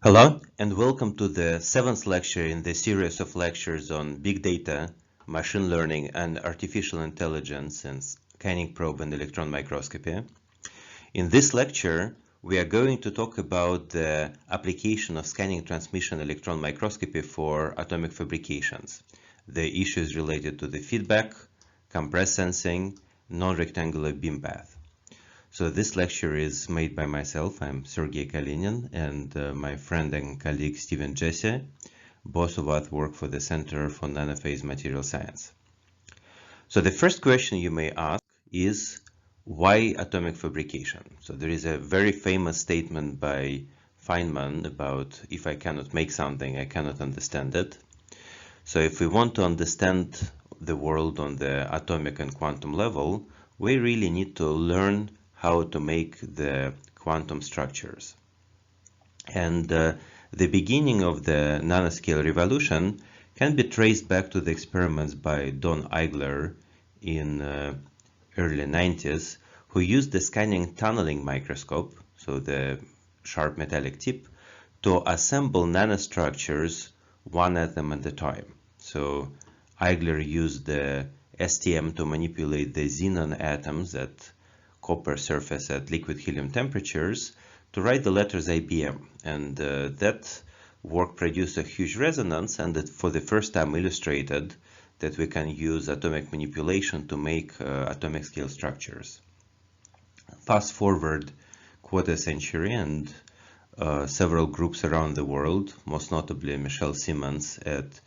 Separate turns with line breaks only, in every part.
Hello, and welcome to the seventh lecture in the series of lectures on big data, machine learning, and artificial intelligence in scanning probe and electron microscopy. In this lecture, we are going to talk about the application of scanning transmission electron microscopy for atomic fabrications, the issues related to the feedback, compressed sensing, non-rectangular beam path. So this lecture is made by myself. I'm Sergey Kalinin, and my friend and colleague Stephen Jesse. Both of us work for the Center for Nanophase Material Science. So the first question you may ask is, why atomic fabrication? So there is a very famous statement by Feynman about, if I cannot make something, I cannot understand it. So if we want to understand the world on the atomic and quantum level, we really need to learn how to make the quantum structures. And the beginning of the nanoscale revolution can be traced back to the experiments by Don Eigler in early 90s, who used the scanning tunneling microscope, so the sharp metallic tip, to assemble nanostructures one atom at a time. So Eigler used the STM to manipulate the xenon atoms at copper surface at liquid helium temperatures to write the letters IBM, and that work produced a huge resonance, and that for the first time illustrated that we can use atomic manipulation to make atomic scale structures. Fast forward quarter century, and several groups around the world, most notably Michelle Simmons at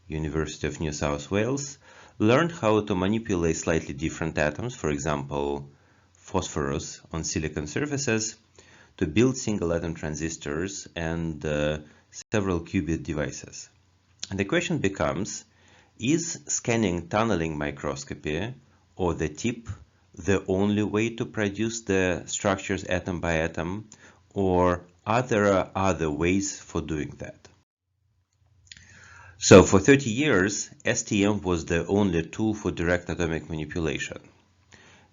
University of New South Wales, learned how to manipulate slightly different atoms, for example phosphorus on silicon surfaces, to build single atom transistors and several qubit devices. And the question becomes, is scanning tunneling microscopy or the TIP the only way to produce the structures atom by atom, or are there other ways for doing that? So for 30 years, STM was the only tool for direct atomic manipulation.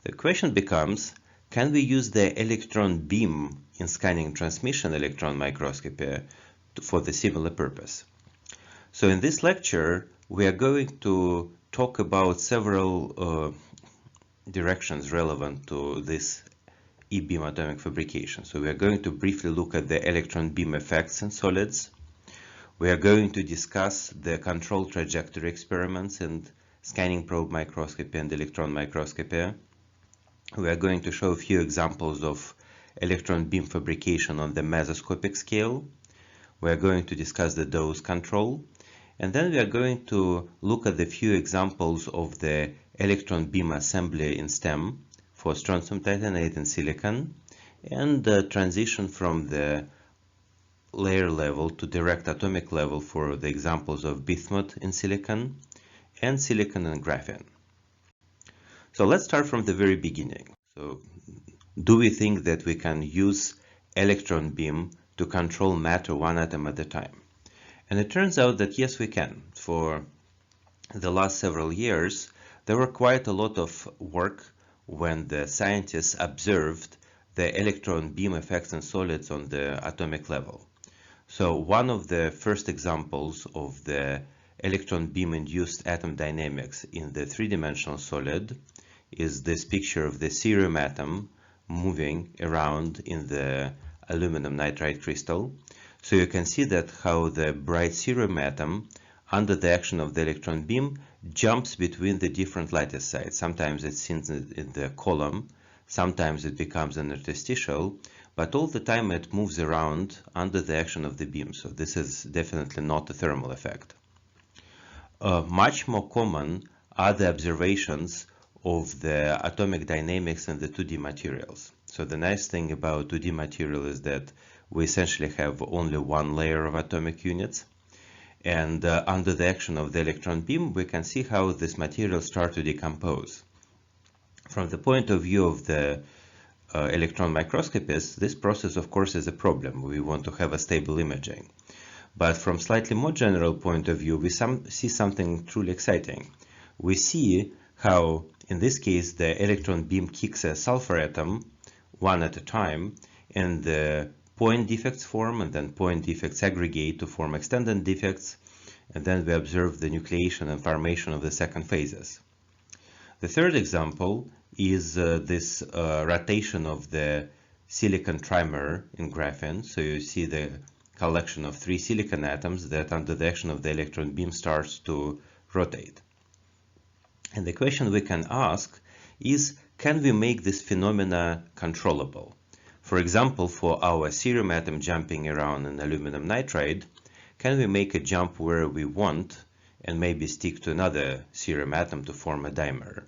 The question becomes, can we use the electron beam in scanning transmission electron microscopy for the similar purpose? So in this lecture, we are going to talk about several directions relevant to this E-beam atomic fabrication. So we are going to briefly look at the electron beam effects in solids. We are going to discuss the control trajectory experiments in scanning probe microscopy and electron microscopy. We are going to show a few examples of electron beam fabrication on the mesoscopic scale. We are going to discuss the dose control, and then we are going to look at the few examples of the electron beam assembly in STEM for strontium titanate and silicon, and the transition from the layer level to direct atomic level for the examples of bismuth in silicon and silicon and graphene. So let's start from the very beginning. So, do we think that we can use electron beam to control matter one atom at a time? And it turns out that yes, we can. For the last several years, there were quite a lot of work when the scientists observed the electron beam effects in solids on the atomic level. So one of the first examples of the electron beam induced atom dynamics in the three-dimensional solid is this picture of the cerium atom moving around in the aluminum nitride crystal. So you can see that how the bright cerium atom, under the action of the electron beam, jumps between the different lattice sites. Sometimes it's seen in the column, sometimes it becomes an interstitial, but all the time it moves around under the action of the beam. So this is definitely not a thermal effect. Much more common are the observations of the atomic dynamics in the 2D materials. So the nice thing about 2D material is that we essentially have only one layer of atomic units, and under the action of the electron beam we can see how this material starts to decompose. From the point of view of the electron microscopists, this process of course is a problem. We want to have a stable imaging. But from slightly more general point of view, we see something truly exciting. We see how, in this case, the electron beam kicks a sulfur atom one at a time, and the point defects form, and then point defects aggregate to form extended defects, and then we observe the nucleation and formation of the second phases. The third example is this rotation of the silicon trimer in graphene. So you see the collection of 3 silicon atoms that under the action of the electron beam starts to rotate. And the question we can ask is, can we make this phenomena controllable? For example, for our cerium atom jumping around in aluminum nitride, can we make a jump where we want and maybe stick to another cerium atom to form a dimer?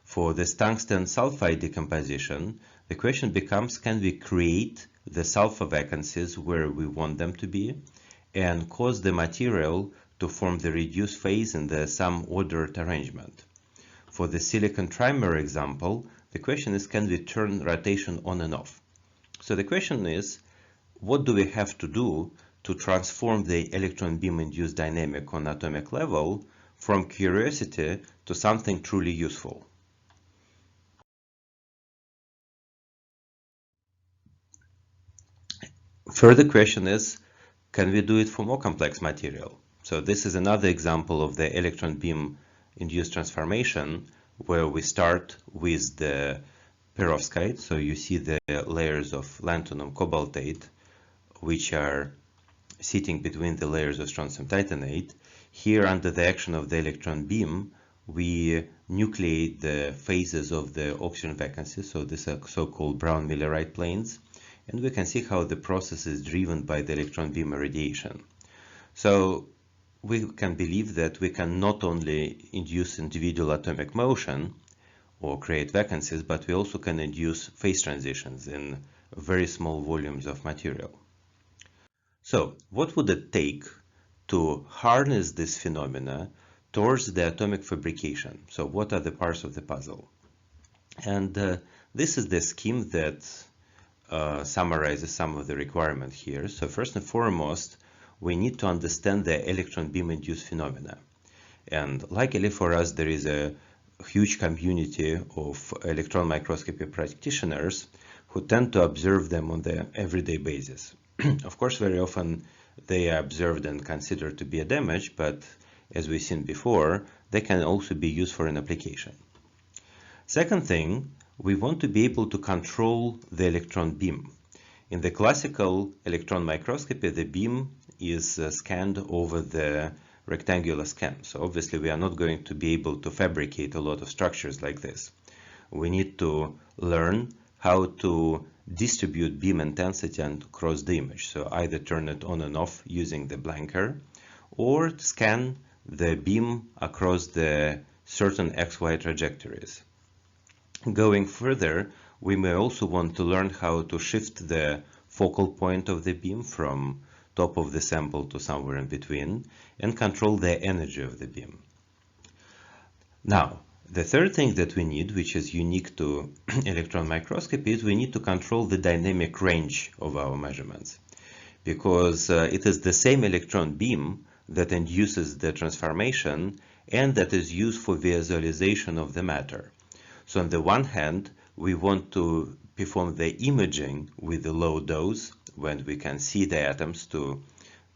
For this tungsten sulfide decomposition, the question becomes, can we create the sulfur vacancies where we want them to be and cause the material to form the reduced phase in some ordered arrangement? For the silicon trimer example, the question is, can we turn rotation on and off? So the question is, what do we have to do to transform the electron beam induced dynamic on atomic level from curiosity to something truly useful? Further question is, can we do it for more complex material? So this is another example of the electron beam induced transformation where we start with the perovskite. So you see the layers of lanthanum cobaltate which are sitting between the layers of strontium titanate. Here, under the action of the electron beam, we nucleate the phases of the oxygen vacancy, so these are so-called Brown-Millerite planes, and we can see how the process is driven by the electron beam irradiation. So we can believe that we can not only induce individual atomic motion or create vacancies, but we also can induce phase transitions in very small volumes of material. So what would it take to harness this phenomena towards the atomic fabrication? So what are the parts of the puzzle? And this is the scheme that summarizes some of the requirements here. So first and foremost, we need to understand the electron beam induced phenomena. And luckily for us, there is a huge community of electron microscopy practitioners who tend to observe them on the everyday basis. Of course, very often they are observed and considered to be a damage, but as we've seen before, they can also be used for an application. Second thing, we want to be able to control the electron beam. In the classical electron microscopy, the beam is scanned over the rectangular scan. So obviously we are not going to be able to fabricate a lot of structures like this. We need to learn how to distribute beam intensity across the image. So either turn it on and off using the blanker, or scan the beam across the certain XY trajectories. Going further, we may also want to learn how to shift the focal point of the beam from top of the sample to somewhere in between and control the energy of the beam. Now, the third thing that we need, which is unique to electron microscopy, is we need to control the dynamic range of our measurements, because it is the same electron beam that induces the transformation and that is used for visualization of the matter. So on the one hand, we want to perform the imaging with the low dose when we can see the atoms to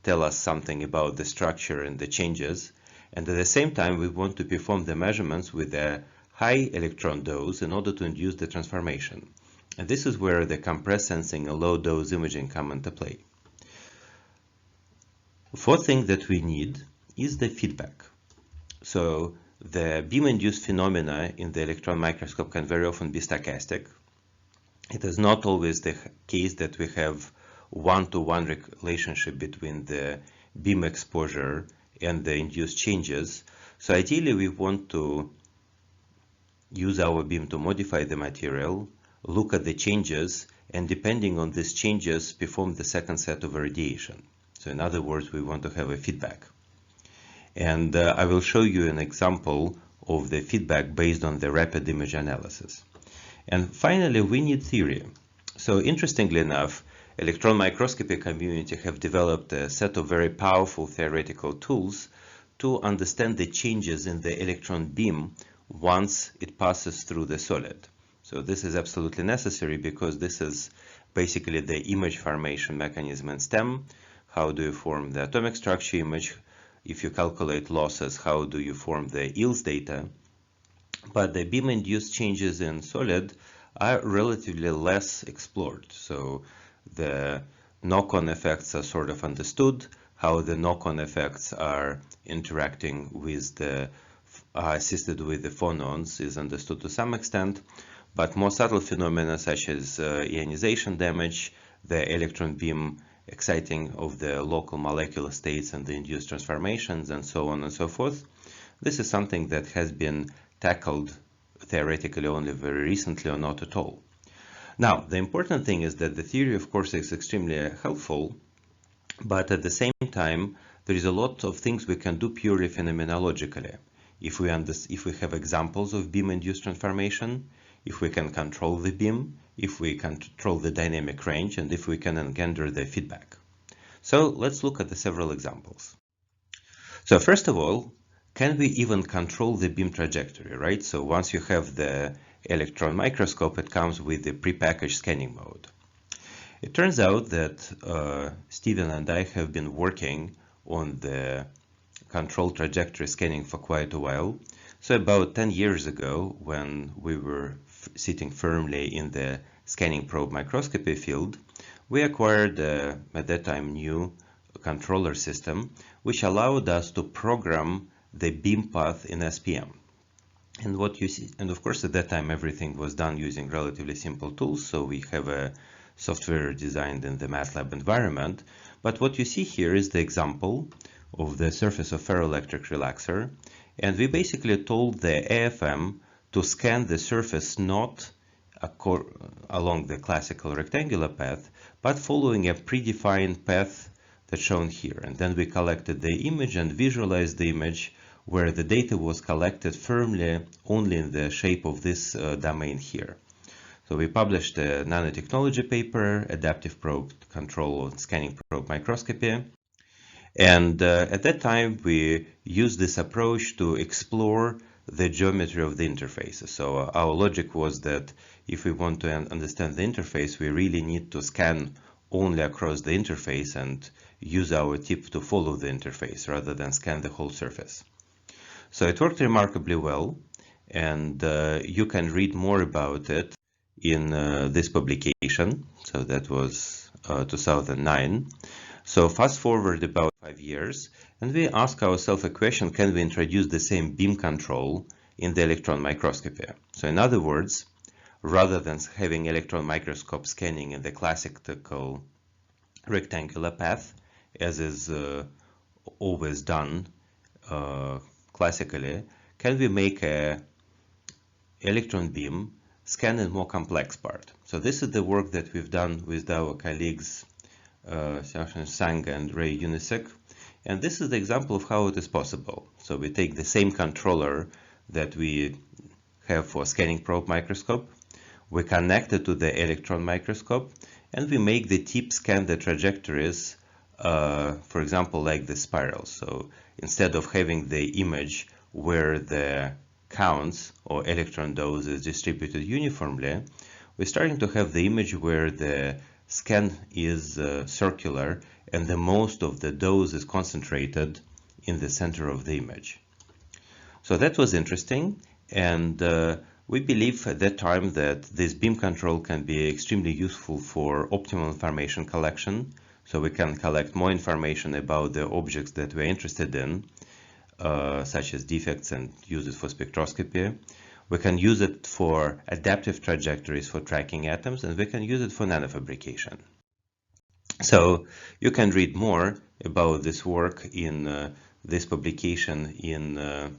tell us something about the structure and the changes. And at the same time, we want to perform the measurements with a high electron dose in order to induce the transformation. And this is where the compressed sensing and low dose imaging come into play. Fourth thing that we need is the feedback. So the beam-induced phenomena in the electron microscope can very often be stochastic. It is not always the case that we have one-to-one relationship between the beam exposure and the induced changes. So ideally we want to use our beam to modify the material, look at the changes, and depending on these changes, perform the second set of irradiation. So in other words, we want to have a feedback. And I will show you an example of the feedback based on the rapid image analysis. And finally, we need theory. So interestingly enough, electron microscopy community have developed a set of very powerful theoretical tools to understand the changes in the electron beam once it passes through the solid. So this is absolutely necessary because this is basically the image formation mechanism in STEM. How do you form the atomic structure image? If you calculate losses, how do you form the yields data? But the beam-induced changes in solid are relatively less explored. So the knock-on effects are sort of understood. How the knock-on effects are interacting with the assisted with the phonons is understood to some extent, but more subtle phenomena such as ionization damage, the electron beam exciting of the local molecular states and the induced transformations, and so on and so forth. This is something that has been tackled theoretically only very recently or not at all. Now, the important thing is that the theory, of course, is extremely helpful, but at the same time, there is a lot of things we can do purely phenomenologically. If we have examples of beam-induced transformation, if we can control the beam, if we control the dynamic range, and if we can engender the feedback. So let's look at the several examples. So first of all, can we even control the beam trajectory, right? So once you have the electron microscope, it comes with the prepackaged scanning mode. It turns out that Steven and I have been working on the control trajectory scanning for quite a while. So about 10 years ago, when we were sitting firmly in the scanning probe microscopy field, we acquired at that time new controller system, which allowed us to program the beam path in SPM. And what you see, and of course at that time everything was done using relatively simple tools, so we have a software designed in the MATLAB environment. But what you see here is the example of the surface of ferroelectric relaxer, and we basically told the AFM to scan the surface not along the classical rectangular path, but following a predefined path that's shown here. And then we collected the image and visualized the image where the data was collected firmly only in the shape of this domain here. So we published a nanotechnology paper, adaptive probe control and scanning probe microscopy. And at that time, we used this approach to explore the geometry of the interfaces. So our logic was that if we want to understand the interface, we really need to scan only across the interface and use our tip to follow the interface rather than scan the whole surface. So it worked remarkably well, and you can read more about it in this publication. So that was 2009. So fast forward about 5 years, and we ask ourselves a question: can we introduce the same beam control in the electron microscopy? So in other words, rather than having electron microscope scanning in the classical rectangular path, as is always done classically, can we make a electron beam scan a more complex part? So this is the work that we've done with our colleagues Sang and Ray Unisek, and this is the example of how it is possible. So we take the same controller that we have for scanning probe microscope, we connect it to the electron microscope, and we make the tip scan the trajectories, for example, like the spiral. So instead of having the image where the counts or electron dose is distributed uniformly, we're starting to have the image where the scan is circular and the most of the dose is concentrated in the center of the image. So that was interesting, and we believe at that time that this beam control can be extremely useful for optimal information collection. So we can collect more information about the objects that we're interested in, such as defects, and use it for spectroscopy. We can use it for adaptive trajectories for tracking atoms, and we can use it for nanofabrication. So you can read more about this work in this publication in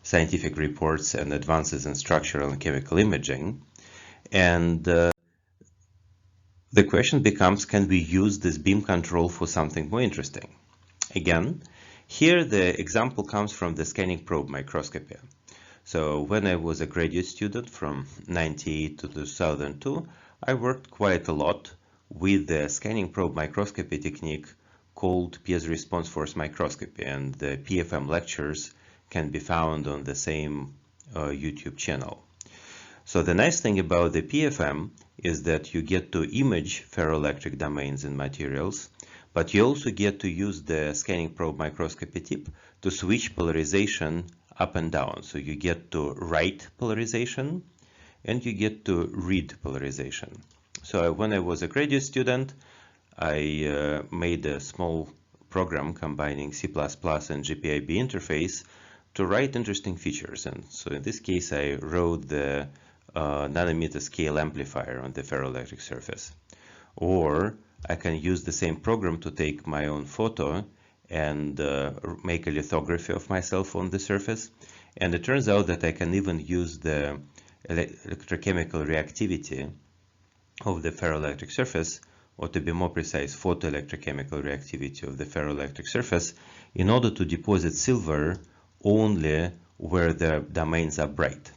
Scientific Reports and Advances in Structural and Chemical Imaging. And the question becomes, can we use this beam control for something more interesting? Again, here the example comes from the scanning probe microscopy. So when I was a graduate student from 1998 to 2002, I worked quite a lot with the scanning probe microscopy technique called piezo response force microscopy, and the PFM lectures can be found on the same YouTube channel. So the nice thing about the PFM is that you get to image ferroelectric domains in materials, but you also get to use the scanning probe microscopy tip to switch polarization up and down. So you get to write polarization and you get to read polarization. So when I was a graduate student, I made a small program combining C++ and GPIB interface to write interesting features. And so in this case, I wrote the nanometer scale amplifier on the ferroelectric surface. Or I can use the same program to take my own photo and make a lithography of myself on the surface. And it turns out that I can even use the electrochemical reactivity of the ferroelectric surface, or to be more precise, photoelectrochemical reactivity of the ferroelectric surface, in order to deposit silver only where the domains are bright.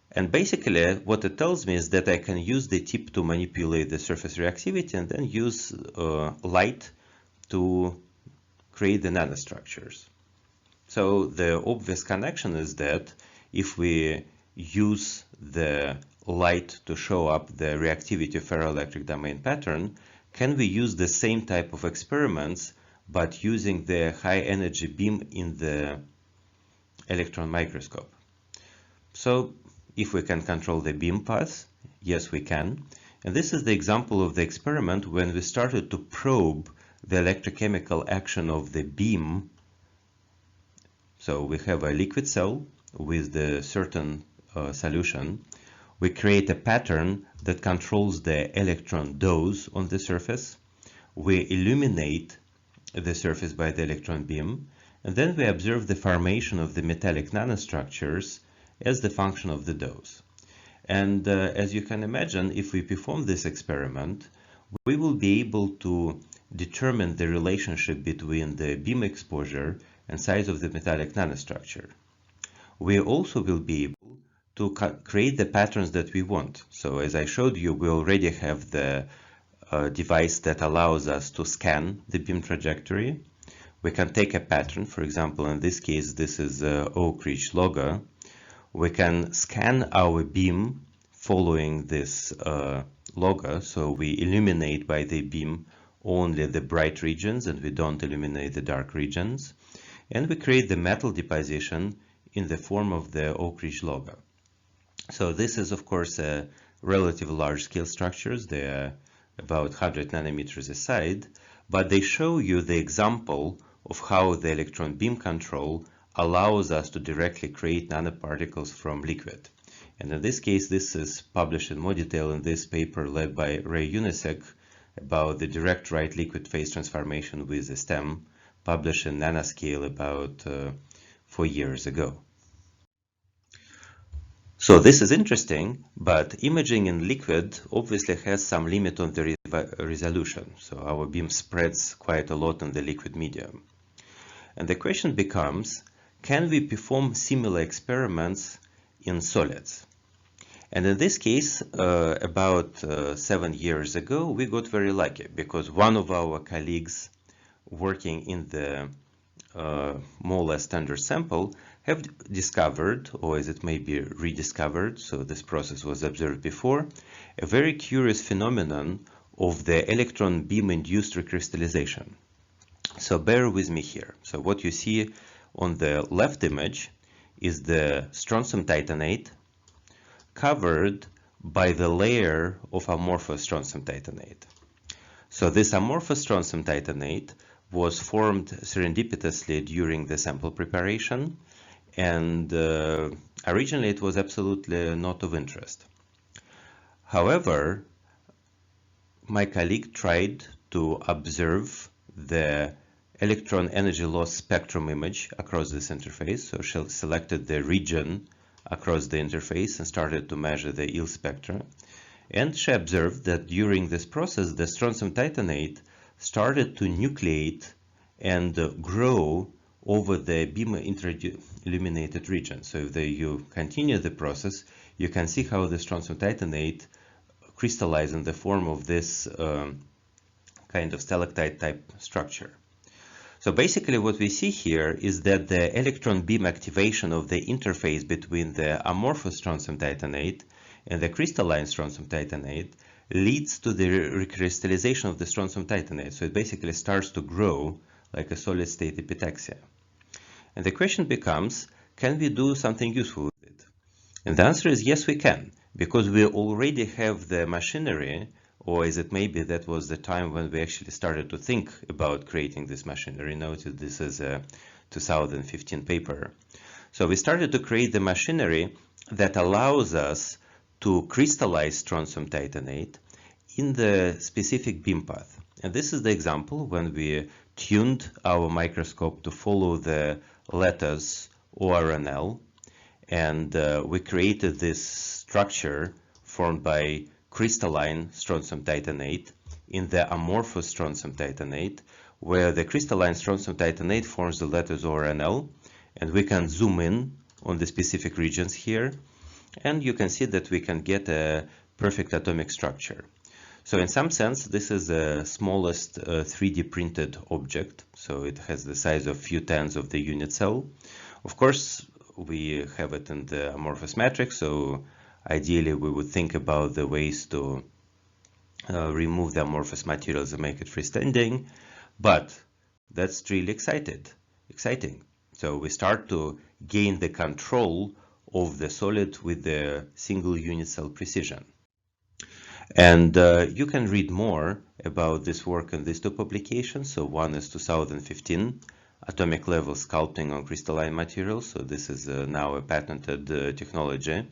And basically, what it tells me is that I can use the tip to manipulate the surface reactivity and then use light to create the nanostructures. So the obvious connection is that if we use the light to show up the reactivity of ferroelectric domain pattern, can we use the same type of experiments but using the high energy beam in the electron microscope? So if we can control the beam path, yes we can. And this is the example of the experiment when we started to probe the electrochemical action of the beam. So we have a liquid cell with the certain solution. We create a pattern that controls the electron dose on the surface. We illuminate the surface by the electron beam, and then we observe the formation of the metallic nanostructures as the function of the dose. And as you can imagine, if we perform this experiment, we will be able to determine the relationship between the beam exposure and size of the metallic nanostructure. We also will be able to create the patterns that we want. So as I showed you, we already have the device that allows us to scan the beam trajectory. We can take a pattern, for example, in this case, this is Oak Ridge logo. We can scan our beam following this logo, so we illuminate by the beam only the bright regions and we don't illuminate the dark regions. And we create the metal deposition in the form of the Oak Ridge logo. So this is, of course, a relatively large-scale structures. They are about 100 nanometers aside, but they show you the example of how the electron beam control allows us to directly create nanoparticles from liquid. And in this case, this is published in more detail in this paper led by Ray Unisek about the direct right liquid phase transformation with the stem, published in nanoscale about 4 years ago. So this is interesting, but imaging in liquid obviously has some limit on the resolution. So our beam spreads quite a lot in the liquid medium. And the question becomes, can we perform similar experiments in solids? And in this case, about 7 years ago, we got very lucky because one of our colleagues working in the more or less standard sample have discovered, or as it may be rediscovered, so this process was observed before, a very curious phenomenon of the electron beam induced recrystallization. So bear with me here. So what you see on the left image is the strontium titanate covered by the layer of amorphous strontium titanate. So this amorphous strontium titanate was formed serendipitously during the sample preparation, and originally it was absolutely not of interest. However, my colleague tried to observe the electron energy loss spectrum image across this interface. So she selected the region across the interface and started to measure the yield spectra. And she observed that during this process, the strontium titanate started to nucleate and grow over the beam illuminated region. So if you continue the process, you can see how the strontium titanate crystallizes in the form of this kind of stalactite type structure.
So basically what we see here is that the electron beam activation of the interface between the amorphous strontium titanate and the crystalline strontium titanate leads to the recrystallization of the strontium titanate. So it basically starts to grow like a solid state epitaxia. And the question becomes, can we do something useful with it? And the answer is yes, we can, because we already have the machinery, or as it may be, that was the time when we actually started to think about creating this machinery. Notice this is a 2015 paper. So we started to create the machinery that allows us to crystallize strontium titanate in the specific beam path. And this is the example when we tuned our microscope to follow the letters ORNL, and we created this structure formed by crystalline strontium titanate in the amorphous strontium titanate, where the crystalline strontium titanate forms the letters ORNL, and we can zoom in on the specific regions here, and you can see that we can get a perfect atomic structure. So in some sense, this is the smallest 3D printed object, so it has the size of few tens of the unit cell. Of course, we have it in the amorphous matrix, so ideally we would think about the ways to remove the amorphous materials and make it freestanding, but that's really exciting. So we start to gain the control of the solid with the single unit cell precision. And you can read more about this work in these two publications. So one is 2015, Atomic Level Sculpting on Crystalline Materials. So this is now a patented technology.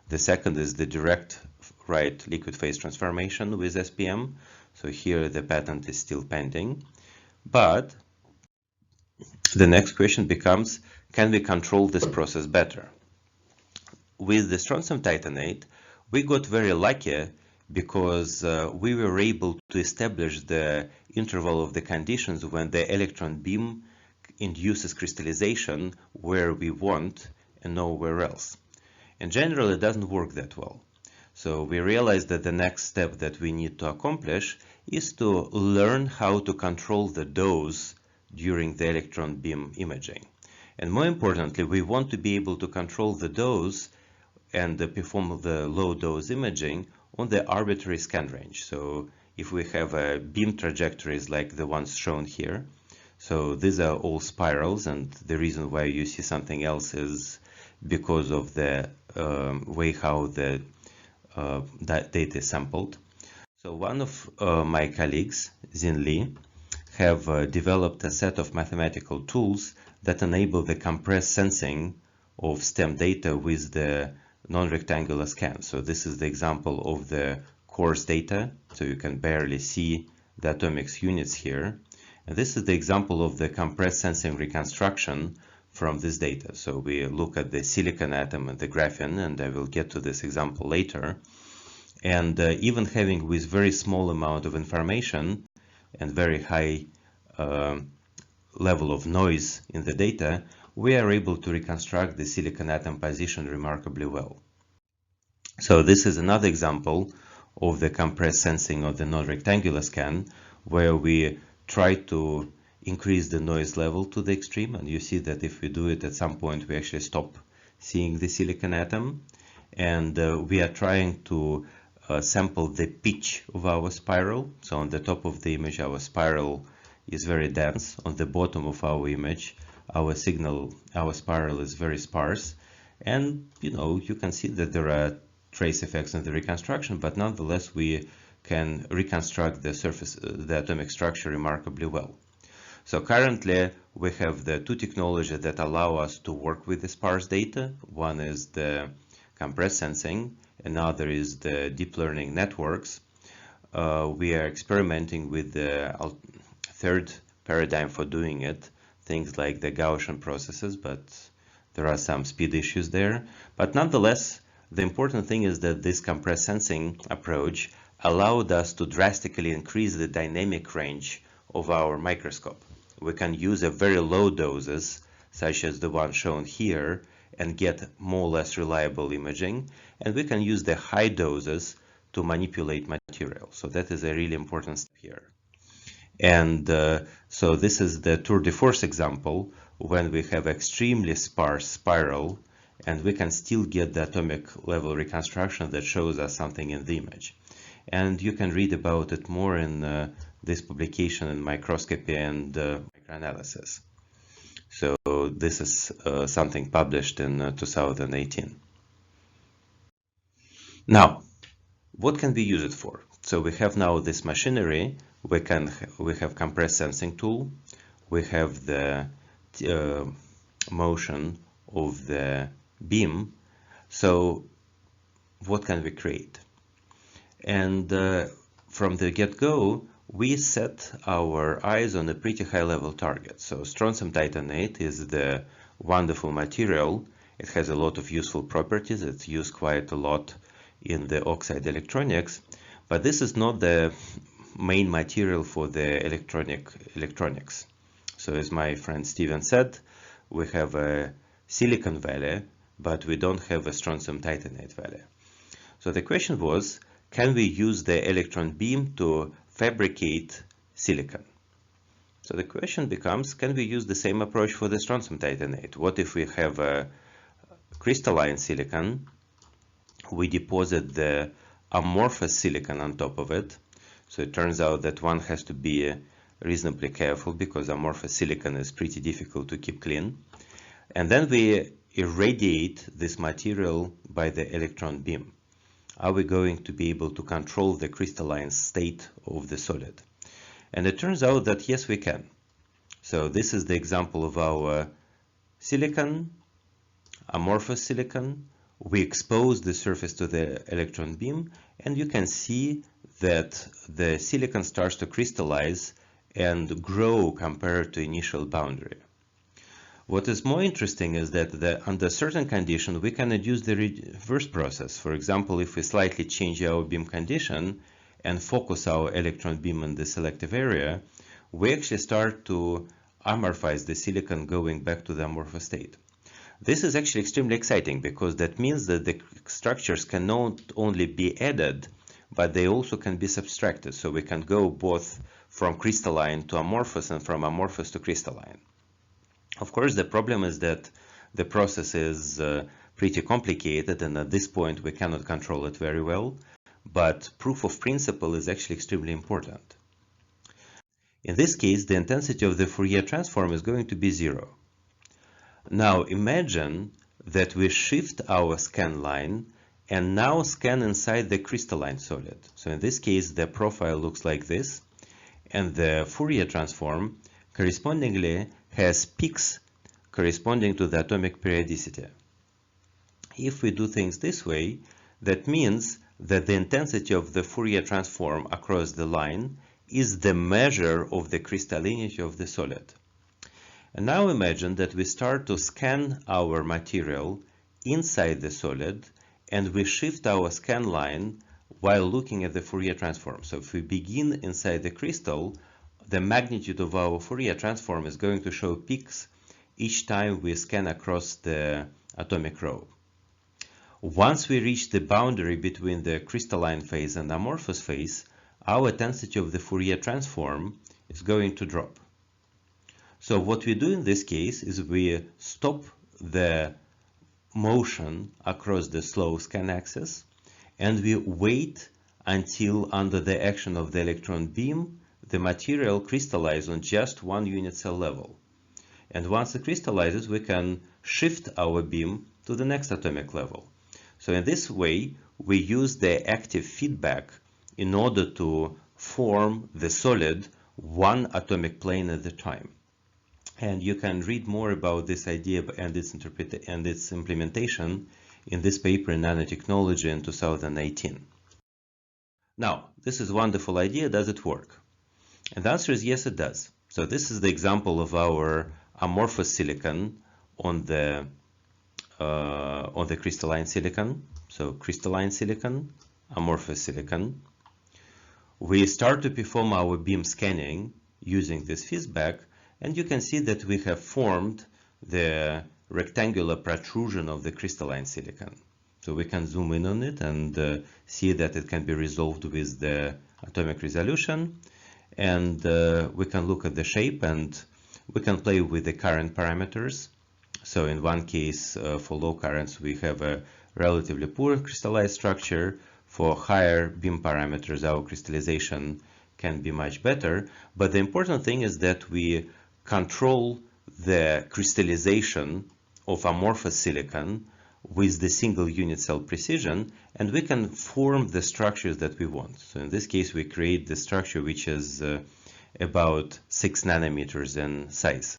The second is the direct right liquid phase transformation with SPM. So here the patent is still pending. But the next question becomes, can we control this process better? With the strontium titanate, we got very lucky because we were able to establish the interval of the conditions when the electron beam induces crystallization where we want and nowhere else. In general, it doesn't work that well. So we realized that the next step that we need to accomplish is to learn how to control the dose during the electron beam imaging. And more importantly, we want to be able to control the dose and perform the low dose imaging on the arbitrary scan range. So if we have beam trajectories like the ones shown here, so these are all spirals, and the reason why you see something else is because of the way how the data is sampled. So one of my colleagues, Xin Li, have developed a set of mathematical tools that enable the compressed sensing of STEM data with the non-rectangular scan. So this is the example of the coarse data, so you can barely see the atomic units here. And this is the example of the compressed sensing reconstruction from this data. So we look at the silicon atom and the graphene, and I will get to this example later. And even having with very small amount of information and very high level of noise in the data, we are able to reconstruct the silicon atom position remarkably well. So this is another example of the compressed sensing of the non-rectangular scan, where we try to increase the noise level to the extreme, and you see that if we do it at some point we actually stop seeing the silicon atom, and we are trying to sample the pitch of our spiral. So on the top of the image our spiral is very dense, on the bottom of our image our spiral is very sparse, and you can see that there are trace effects in the reconstruction, but nonetheless we can reconstruct the surface, the atomic structure remarkably well. So currently we have the two technologies that allow us to work with the sparse data. One is the compressed sensing, another is the deep learning networks. We are experimenting with the third paradigm for doing it, things like the Gaussian processes, but there are some speed issues there. But nonetheless, the important thing is that this compressed sensing approach allowed us to drastically increase the dynamic range of our microscope. We can use a very low doses, such as the one shown here, and get more or less reliable imaging, and we can use the high doses to manipulate material. So that is a really important step here. And so this is the tour de force example when we have extremely sparse spiral, and we can still get the atomic level reconstruction that shows us something in the image. And you can read about it more in this publication in Microscopy and Microanalysis. So this is something published in 2018. Now, what can we use it for? So we have now this machinery. We have compressed sensing tool. We have the motion of the beam. So what can we create? And from the get-go, we set our eyes on a pretty high-level target. So strontium titanate is the wonderful material. It has a lot of useful properties. It's used quite a lot in the oxide electronics, but this is not the main material for the electronics. So as my friend Steven said, we have a silicon valley, but we don't have a strontium titanate valley. So the question was, can we use the electron beam to fabricate silicon? So the question becomes, can we use the same approach for the strontium titanate? What if we have a crystalline silicon, we deposit the amorphous silicon on top of it? So it turns out that one has to be reasonably careful because amorphous silicon is pretty difficult to keep clean. And then we irradiate this material by the electron beam. Are we going to be able to control the crystalline state of the solid? And it turns out that yes, we can. So this is the example of our silicon, amorphous silicon. We expose the surface to the electron beam, and you can see that the silicon starts to crystallize and grow compared to initial boundary. What is more interesting is that under certain conditions we can induce the reverse process. For example, if we slightly change our beam condition and focus our electron beam in the selective area, we actually start to amorphize the silicon going back to the amorphous state. This is actually extremely exciting because that means that the structures can not only be added, but they also can be subtracted. So we can go both from crystalline to amorphous and from amorphous to crystalline. Of course, the problem is that the process is pretty complicated, and at this point we cannot control it very well, but proof of principle is actually extremely important. In this case, the intensity of the Fourier transform is going to be 0. Now imagine that we shift our scan line and now scan inside the crystalline solid. So in this case, the profile looks like this, and the Fourier transform correspondingly has peaks corresponding to the atomic periodicity. If we do things this way, that means that the intensity of the Fourier transform across the line is the measure of the crystallinity of the solid. And now imagine that we start to scan our material inside the solid, and we shift our scan line while looking at the Fourier transform. So if we begin inside the crystal, the magnitude of our Fourier transform is going to show peaks each time we scan across the atomic row. Once we reach the boundary between the crystalline phase and amorphous phase, our intensity of the Fourier transform is going to drop. So what we do in this case is we stop the motion across the slow scan axis, and we wait until under the action of the electron beam the material crystallizes on just one unit cell level. And once it crystallizes, we can shift our beam to the next atomic level. So in this way, we use the active feedback in order to form the solid one atomic plane at a time. And you can read more about this idea and its implementation in this paper in Nanotechnology in 2018. Now, this is a wonderful idea. Does it work? And the answer is yes, it does. So this is the example of our amorphous silicon on the crystalline silicon. So crystalline silicon, amorphous silicon. We start to perform our beam scanning using this feedback, and you can see that we have formed the rectangular protrusion of the crystalline silicon. So we can zoom in on it and see that it can be resolved with the atomic resolution. and we can look at the shape and we can play with the current parameters. So in one case, for low currents, we have a relatively poor crystallized structure. For higher beam parameters, our crystallization can be much better. But the important thing is that we control the crystallization of amorphous silicon with the single unit cell precision, and we can form the structures that we want. So in this case, we create the structure which is about 6 nanometers in size.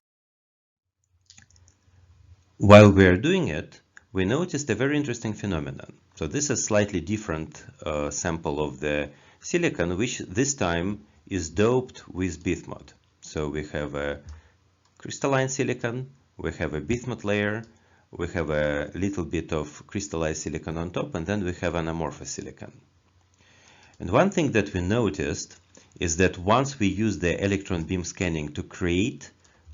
While we are doing it, we noticed a very interesting phenomenon. So this is a slightly different sample of the silicon, which this time is doped with bismuth. So we have a crystalline silicon, we have a bismuth layer, we have a little bit of crystallized silicon on top, and then we have an amorphous silicon. And one thing that we noticed is that once we use the electron beam scanning to create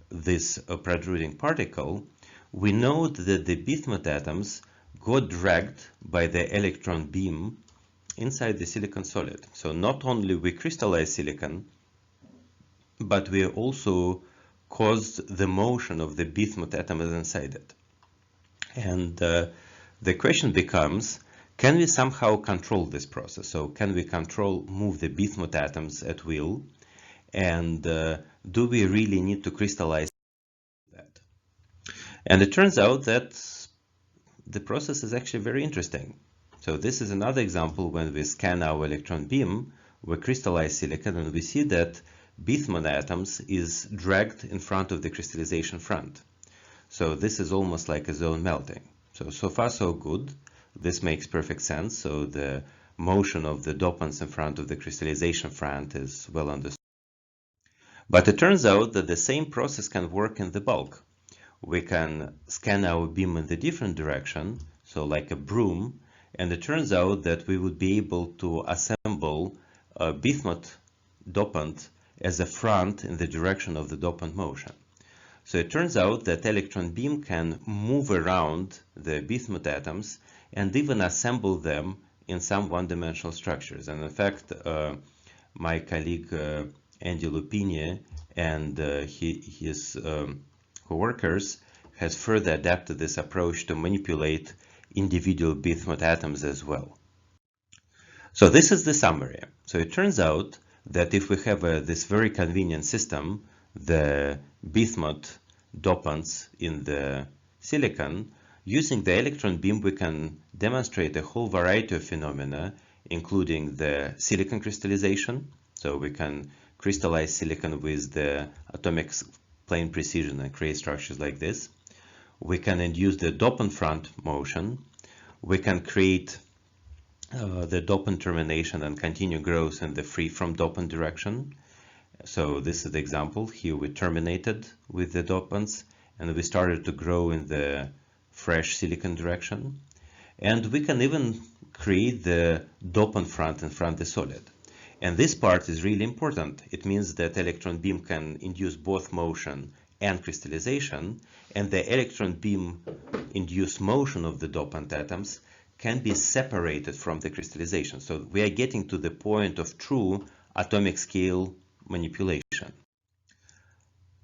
this protruding particle, we note that the bismuth atoms got dragged by the electron beam inside the silicon solid. So not only we crystallize silicon, but we also caused the motion of the bismuth atoms inside it. And the question becomes, can we somehow control this process? So can we move the bismuth atoms at will? And do we really need to crystallize that? And it turns out that the process is actually very interesting. So this is another example when we scan our electron beam, we crystallize silicon, and we see that bismuth atoms is dragged in front of the crystallization front. So this is almost like a zone melting. So far so good. This makes perfect sense. So the motion of the dopants in front of the crystallization front is well understood. But it turns out that the same process can work in the bulk. We can scan our beam in the different direction, so like a broom, and it turns out that we would be able to assemble a bismuth dopant as a front in the direction of the dopant motion. So it turns out that electron beam can move around the bismuth atoms and even assemble them in some one-dimensional structures. And in fact, my colleague Andy Lupini and his co-workers has further adapted this approach to manipulate individual bismuth atoms as well. So this is the summary. So it turns out that if we have this very convenient system, the bismuth dopants in the silicon, using the electron beam we can demonstrate a whole variety of phenomena, including the silicon crystallization. So we can crystallize silicon with the atomic plane precision and create structures like this. We can induce the dopant front motion. We can create the dopant termination and continue growth in the free from dopant direction. So this is the example. Here we terminated with the dopants and we started to grow in the fresh silicon direction. And we can even create the dopant front in front of the solid. And this part is really important. It means that electron beam can induce both motion and crystallization, and the electron beam induced motion of the dopant atoms can be separated from the crystallization. So we are getting to the point of true atomic scale manipulation.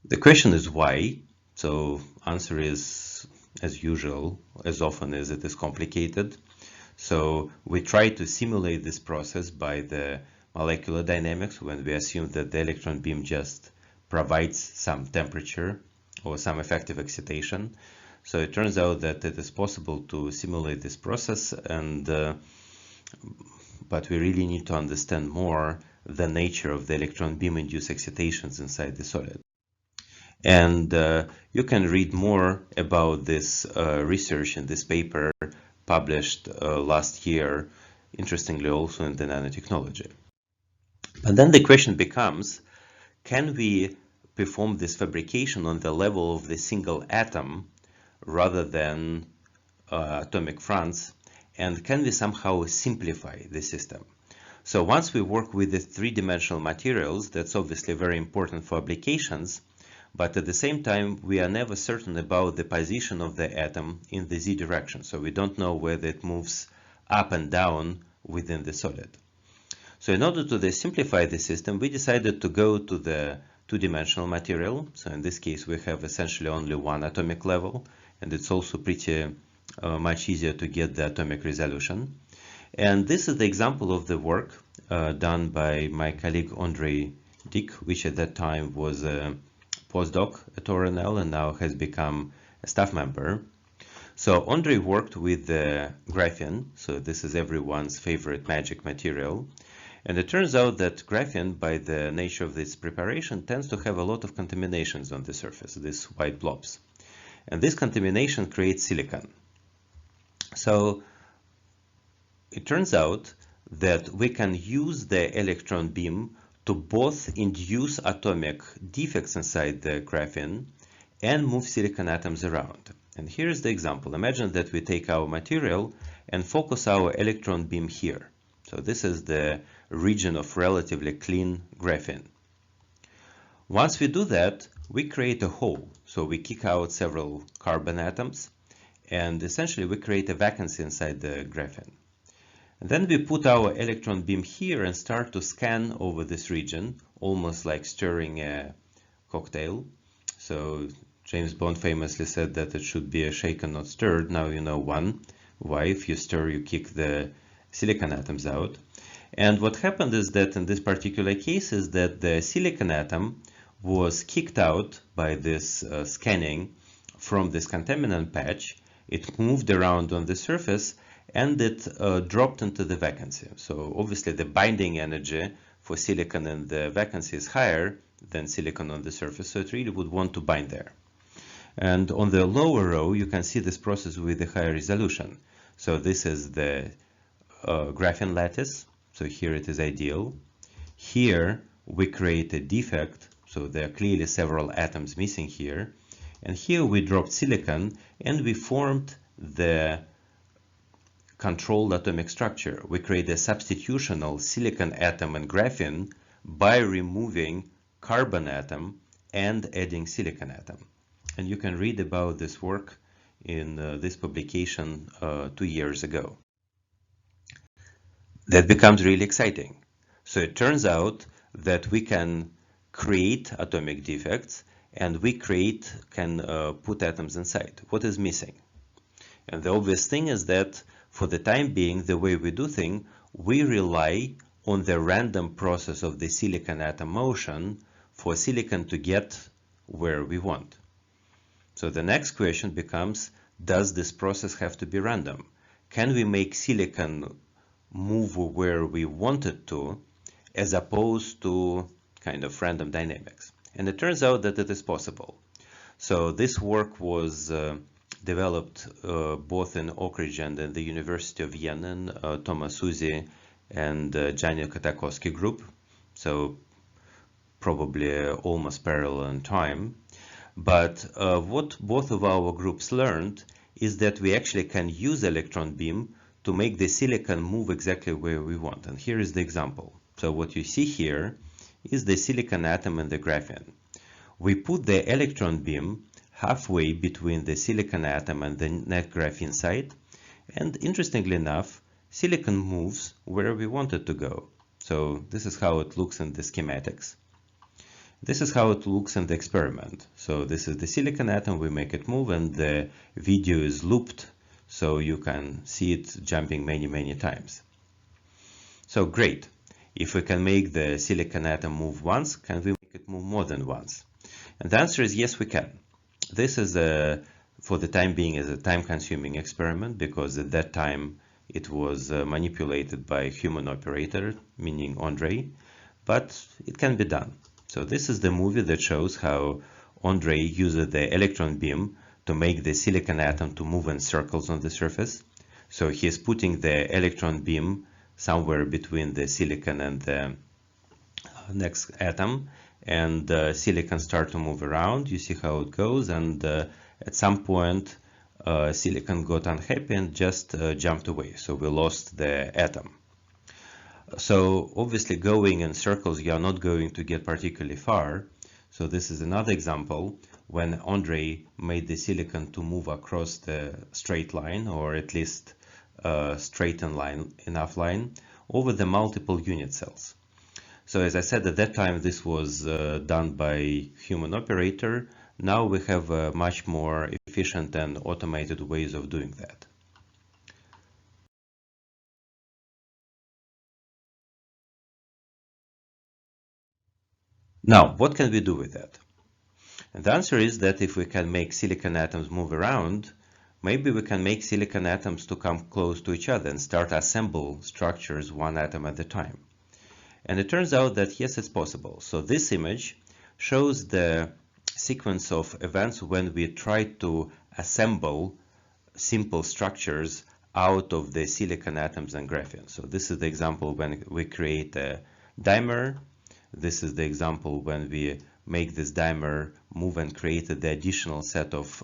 The question is why? So answer is, as usual, as often as it is complicated. So we try to simulate this process by the molecular dynamics when we assume that the electron beam just provides some temperature or some effective excitation. So it turns out that it is possible to simulate this process, and but we really need to understand more the nature of the electron beam induced excitations inside the solid. And you can read more about this research in this paper published last year, interestingly also in the Nanotechnology. But then the question becomes, can we perform this fabrication on the level of the single atom rather than atomic fronts, and can we somehow simplify the system? So once we work with the three-dimensional materials, that's obviously very important for applications, but at the same time we are never certain about the position of the atom in the z direction, so we don't know whether it moves up and down within the solid. So in order to simplify the system, we decided to go to the two-dimensional material. So in this case, we have essentially only one atomic level, and it's also pretty much easier to get the atomic resolution. And this is the example of the work done by my colleague Andre Dick, which at that time was a postdoc at ORNL and now has become a staff member. So Andre worked with the graphene, so this is everyone's favorite magic material. And it turns out that graphene, by the nature of this preparation, tends to have a lot of contaminations on the surface, these white blobs. And this contamination creates silicon. So it turns out that we can use the electron beam to both induce atomic defects inside the graphene and move silicon atoms around. And here's the example. Imagine that we take our material and focus our electron beam here. So this is the region of relatively clean graphene. Once we do that, we create a hole. So we kick out several carbon atoms, and essentially we create a vacancy inside the graphene. And then we put our electron beam here and start to scan over this region, almost like stirring a cocktail. So James Bond famously said that it should be a shaken, not stirred. Now you know why. If you stir, you kick the silicon atoms out. And what happened is that in this particular case is that the silicon atom was kicked out by this scanning from this contaminant patch. It moved around on the surface and it dropped into the vacancy. So obviously the binding energy for silicon in the vacancy is higher than silicon on the surface, so it really would want to bind there. And on the lower row, you can see this process with the higher resolution. So this is the graphene lattice. So here it is ideal. Here we create a defect. So there are clearly several atoms missing here. And here we dropped silicon and we formed the controlled atomic structure. We create a substitutional silicon atom and graphene by removing carbon atom and adding silicon atom. And you can read about this work in this publication 2 years ago. That becomes really exciting. So it turns out that we can create atomic defects and we can put atoms inside. What is missing? And the obvious thing is that for the time being, the way we do things, we rely on the random process of the silicon atom motion for silicon to get where we want. So the next question becomes, does this process have to be random? Can we make silicon move where we want it to, as opposed to kind of random dynamics? And it turns out that it is possible. So this work was developed both in Oak Ridge and in the University of Vienna, Thomas Suzy and Gianni Kotakowski group. So probably almost parallel in time. But what both of our groups learned is that we actually can use electron beam to make the silicon move exactly where we want. And here is the example. So what you see here is the silicon atom and the graphene. We put the electron beam halfway between the silicon atom and the net graphene side. And interestingly enough, silicon moves where we want it to go. So this is how it looks in the schematics. This is how it looks in the experiment. So this is the silicon atom, we make it move, and the video is looped, so you can see it jumping many times. So great. If we can make the silicon atom move once, can we make it move more than once? And the answer is yes, we can. This is, for the time being, is a time-consuming experiment, because at that time it was manipulated by a human operator, meaning Andre, but it can be done. So this is the movie that shows how Andre uses the electron beam to make the silicon atom to move in circles on the surface. So he's putting the electron beam somewhere between the silicon and the next atom, and silicon start to move around. You see how it goes, and at some point silicon got unhappy and just jumped away. So we lost the atom. So obviously going in circles, you are not going to get particularly far. So this is another example when Andre made the silicon to move across the straight line, or at least straight enough line. over the multiple unit cells. So as I said, at that time this was done by human operator. Now we have much more efficient and automated ways of doing that. Now, what can we do with that? And the answer is that if we can make silicon atoms move around, maybe we can make silicon atoms to come close to each other and start assemble structures one atom at a time. And it turns out that yes, it's possible. So this image shows the sequence of events when we try to assemble simple structures out of the silicon atoms and graphene. So this is the example when we create a dimer. This is the example when we make this dimer move and create the additional set of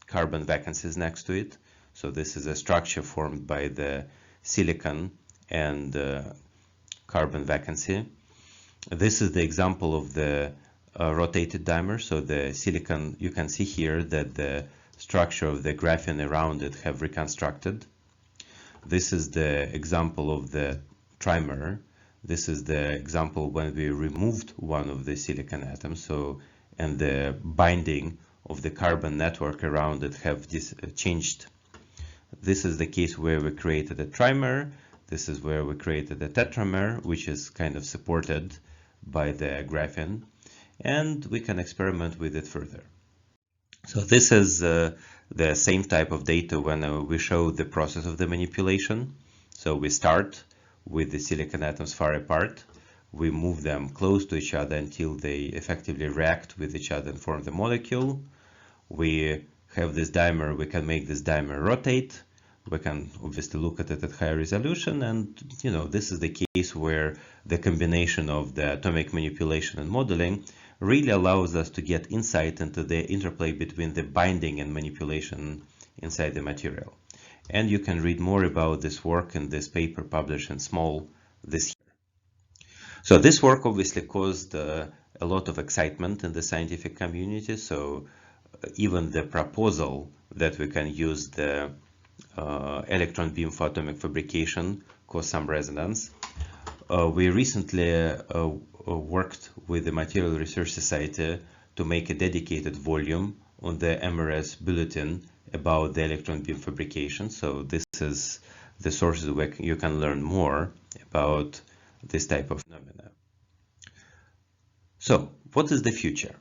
carbon vacancies next to it. So this is a structure formed by the silicon and carbon vacancy. This is the example of the rotated dimer. So the silicon, you can see here that the structure of the graphene around it have reconstructed. This is the example of the trimer. This is the example when we removed one of the silicon atoms. So, and the binding of the carbon network around it have changed. This is the case where we created a trimer. This is where we created a tetramer, which is kind of supported by the graphene. And we can experiment with it further. So this is the same type of data when we show the process of the manipulation. So we start with the silicon atoms far apart. We move them close to each other until they effectively react with each other and form the molecule. We have this dimer, we can make this dimer rotate. We can obviously look at it at higher resolution, and this is the case where the combination of the atomic manipulation and modeling really allows us to get insight into the interplay between the binding and manipulation inside the material. And you can read more about this work in this paper published in Small this year. So this work obviously caused a lot of excitement in the scientific community. So even the proposal that we can use the electron beam for atomic fabrication caused some resonance. We recently worked with the Material Research Society to make a dedicated volume on the MRS bulletin about the electron beam fabrication. So this is the sources where you can learn more about this type of phenomena. So what is the future?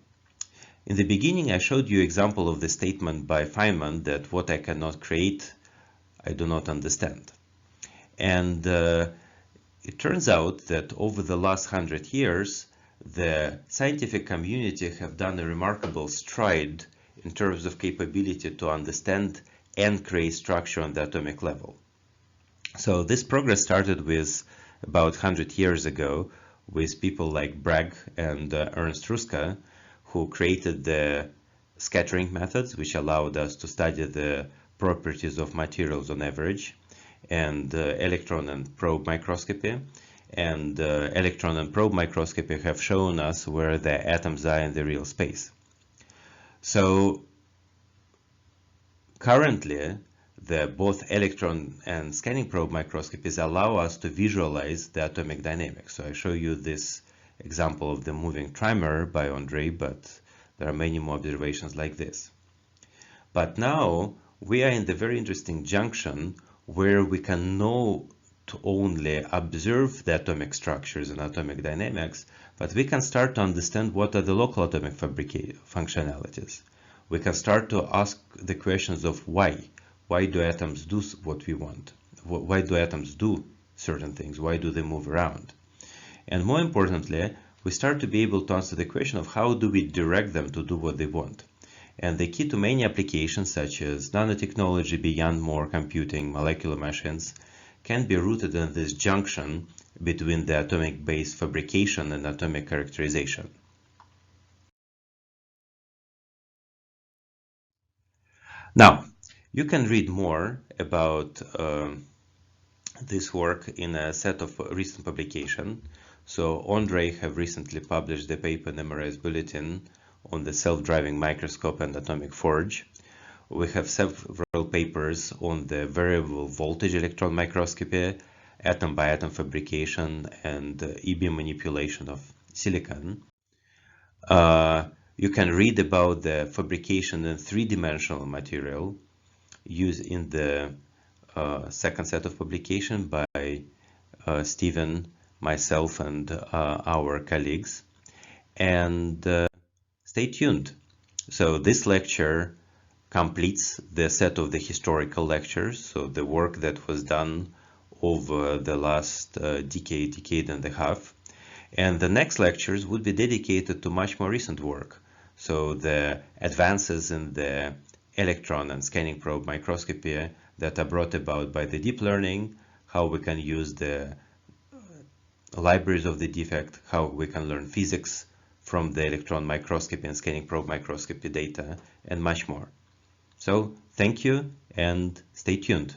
In the beginning, I showed you an example of the statement by Feynman that what I cannot create, I do not understand. And it turns out that over the last 100 years, the scientific community have done a remarkable stride in terms of capability to understand and create structure on the atomic level. So this progress started with about 100 years ago with people like Bragg and Ernst Ruska, who created the scattering methods, which allowed us to study the properties of materials on average, and electron and probe microscopy. And electron and probe microscopy have shown us where the atoms are in the real space. So currently, both electron and scanning probe microscopies allow us to visualize the atomic dynamics. So I show you this example of the moving trimer by Andrei, but there are many more observations like this. But now we are in the very interesting junction where we can not only observe the atomic structures and atomic dynamics, but we can start to understand what are the local atomic functionalities. We can start to ask the questions of why. Why do atoms do what we want? Why do atoms do certain things? Why do they move around? And more importantly, we start to be able to answer the question of how do we direct them to do what they want. And the key to many applications such as nanotechnology, beyond more computing, molecular machines, can be rooted in this junction between the atomic-based fabrication and atomic characterization. Now, you can read more about this work in a set of recent publications. So Andrei have recently published the paper in MRS Bulletin on the self-driving microscope and atomic forge. We have several papers on the variable voltage electron microscopy atom by atom fabrication and e-beam manipulation of silicon. You can read about the fabrication in three-dimensional material used in the second set of publication by Stephen, myself, and our colleagues. And stay tuned. So this lecture completes the set of the historical lectures, so the work that was done over the last decade and a half. And the next lectures would be dedicated to much more recent work. So the advances in the electron and scanning probe microscopy that are brought about by the deep learning, how we can use the libraries of the defect, how we can learn physics from the electron microscopy and scanning probe microscopy data, and much more. So thank you and stay tuned.